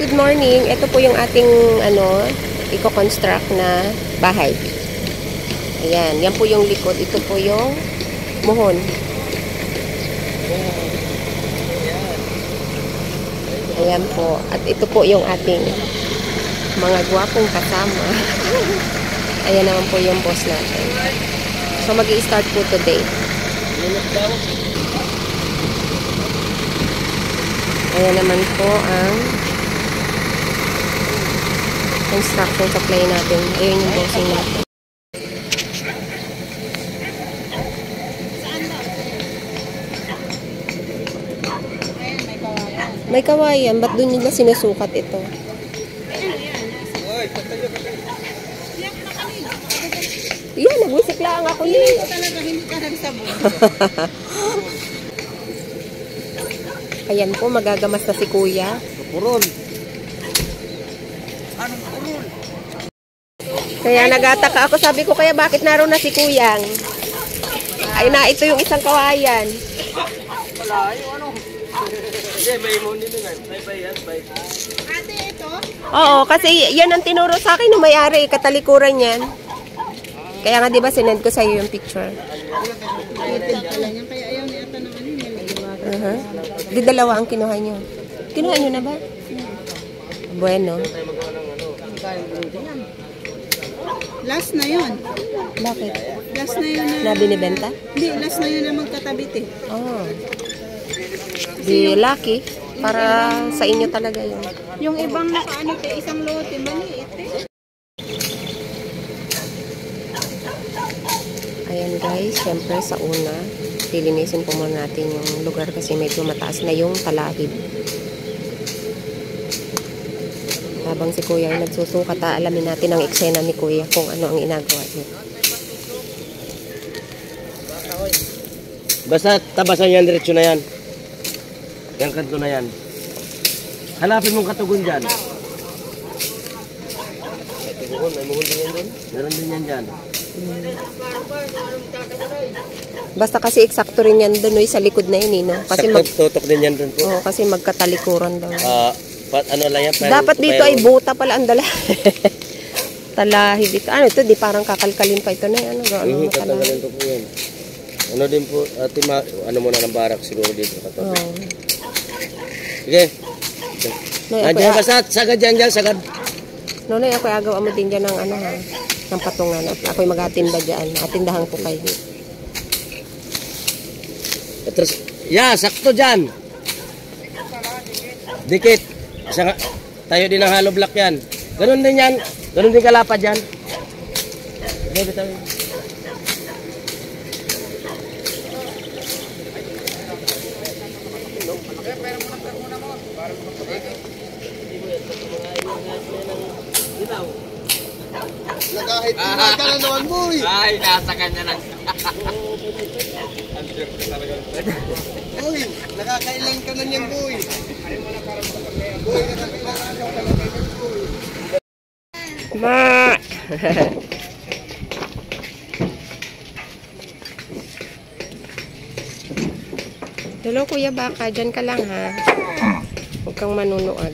Good morning. Ito po yung ating i-construct na bahay. Ayan, yan po yung likod. Ito po yung muhon. Ayan po. At ito po yung ating mga gwapong kasama. Ayan naman po yung boss natin. So, mag-i-start po today. Ayan naman po ang construction supply natin. Ayan yung bossing natin. May kawayan. Ba't doon nila sinusukat ito? Yan, nagwisik lang ako niya. Hindi talaga, hindi ka nagsabon. Ayan po, magagamas na si Kuya. Purol. Anong purol? Kaya nagataka ako. Sabi ko, kaya bakit naroon na si Kuyang? Ay na, ito yung isang kawayan. Wala, yung ano. Hindi, may imuni nila. Ate, ito? Oo, kasi yan ang tinuro sa akin nung may-ari. Katalikuran yan. Kaya nga, di ba, sinend ko sa'yo yung picture. Kaya ayaw ni ata ng ano niya. Di dalawa ang kinuha nyo. Kinuha nyo na ba? Bueno. Last na yun. Bakit? Last na yun Na binibenta? Hindi, last na yun na magkatabit eh. Oh. Di lucky. Para sa inyo talaga yun. Yung ibang nakaano te, isang lote, maliit eh. Ayan guys, syempre sa una, lilinisin po muna natin yung lugar kasi medyo mataas na yung talahib. Habang si Kuya ay nagsusukat, alamin natin ang eksena ni Kuya kung ano ang inagawa niya. Basta tabasan yan, diretso na yan. Yung kanto na yan. Hanapin mong katugon dyan. May tugon, may muhol din yan doon. Meron din yan dyan. Basta kasi eksakto rin yan doon sa likod na yun, no? Kasi tutok din yan doon po. oh, kasi magkatalikuran daw. Ano lang yan? Dapat dito ay buta pala ang dala. Talahib dito. Ano ito? Di parang kakalkalin pa ito na yan. Kakalkalin ito po yan. Ano din po, ano muna ng barak siguro dito. Oh. Sige. No, Andiyan basta, sagad dyan, sagad. Nonoy, ako agaw mo din dyan ng ano ha, ng patungan. At ako'y mag-atinda dyan. Atindahan ko kayo. Terus, sakto dyan. Dikit. Tayo din ng hollow block yan. Ganun din yan. Ganun din kalapad yan. Okay, bitaw. Nagahit ka na naman, boy. Ay, nasa kanya lang. Boy, nakakailan ka na niyan, boy. Boy, nakakailan ka na niyan, boy. Ma! Hello, Kuya Baka. Dyan ka lang, ha? Huwag kang manunuag.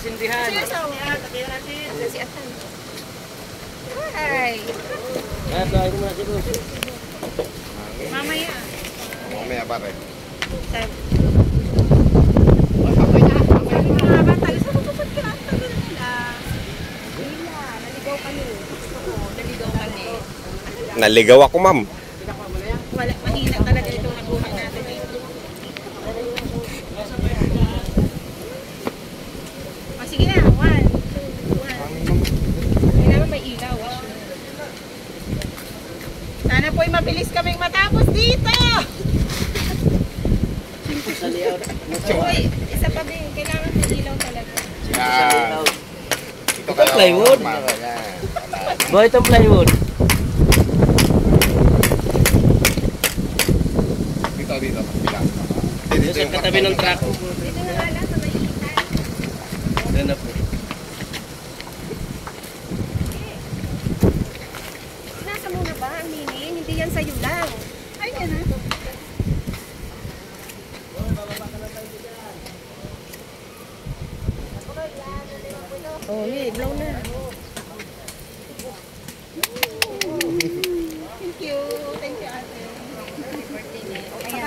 Sindihan. Si Atan. Hi. Ito, ay muna si boss. Mamaya. Mamaya pare. Naligaw ako, ma'am. Wala, mahina talaga itong nakuha natin. O, sige na. 1, 2, 1. Kailangan may ilaw. Sana po'y mabilis kaming matapos dito. Uy, isa pa din. Kailangan may ilaw talaga. Yan. Ito plywood. Boy, itong plywood. Dito. Dito sa katabi ng truck. Dito na nga lang sa may itan. Ganap po. Nasa muna ba ang minin? Hindi yan sa'yo lang. Ay, yan ha. Oh, hey, blow na. Thank you. Thank you, ate.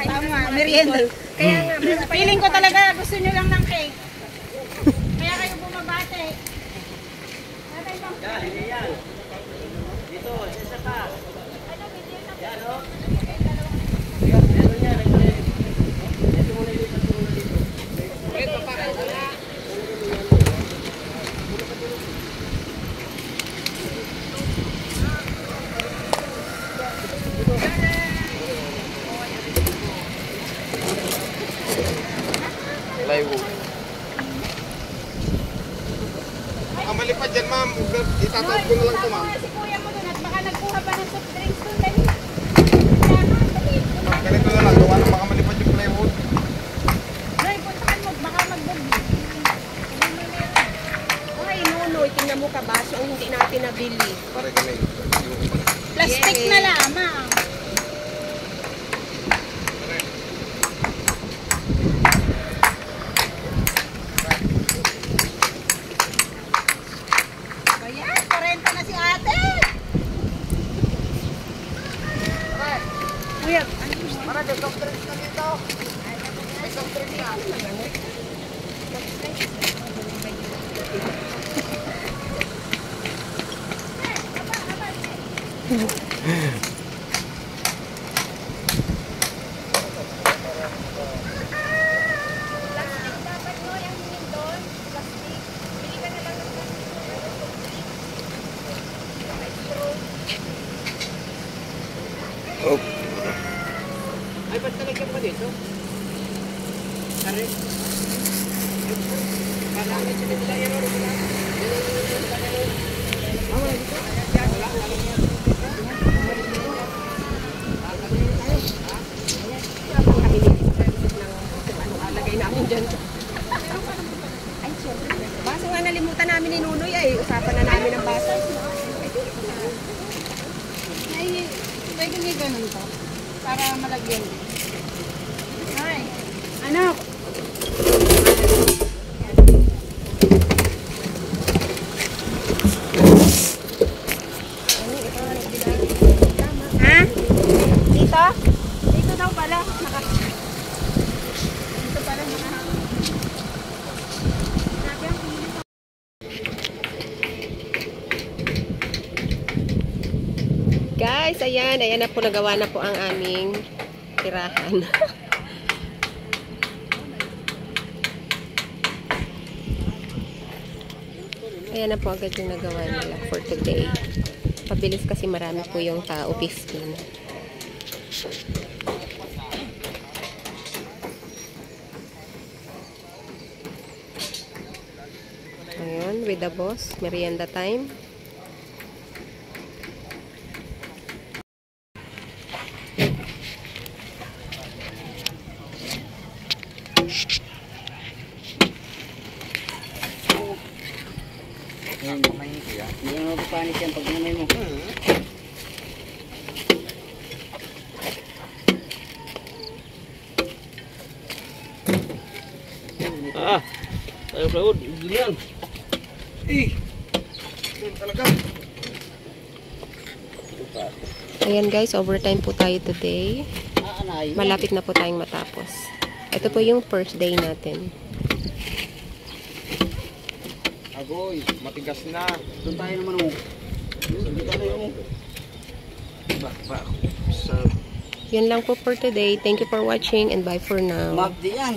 Tama, merienda. Kaya nga, feeling ko talaga gusto nyo lang ng cake. Kaya kayo bumabate. Yan. Dito, isa pa. Yan, o. Meron yan. Ito muna dito. Ito pa kayo na. Plywood. Ang malipad dyan, ma'am. Itatawag ko na lang ito, ma'am. Si kuya mo doon at baka nagkuha pa ng soft drinks doon. Dali. Ganito na lang. Gawa ng baka malipad yung plywood. Ay, puntahan mo. Baka magbubli. Ay, nunoy. Tingnan mo kabaso ang hindi natin nabili. Pare ganito. Plastic na lamang. Ayan, 40 na si ate. Kuya, Para may soft drinks na dito. May soft drinks na. plastic dapat mo yung hingin doon. Plastic. Bili ka na lang ng Ay, ba't talagyan pa dito? Kare? Kailangan sila nila yan o. kami ng ano alagay namin dyan. Ay, syempre. Baso nga nalimutan namin ni Nunoy ay usapan na namin ang baso. Ay, pwede may ganun to. Para malagyan din. Ay, anak. Ha? Dito? Dito daw pala. Dito pala nakahangin. Guys, ayan na po, nagawa na po ang aming tirahan. Ayan na po agad yung nagawa nila for today. Pabilis kasi marami po yung tao, 15. Ayan, with the boss, merienda time. Hindi mo mapapanit yan pag nanay mo. Ah, tayo Sahod, ganyan. Talaga. Ayan guys, overtime po tayo today. Malapit na po tayong matapos. Ito po yung first day natin. Agoy, matigas na. Doon tayo naman mo. Doon tayo mo. Yun lang po for today. Thank you for watching and bye for now. Magdi yan.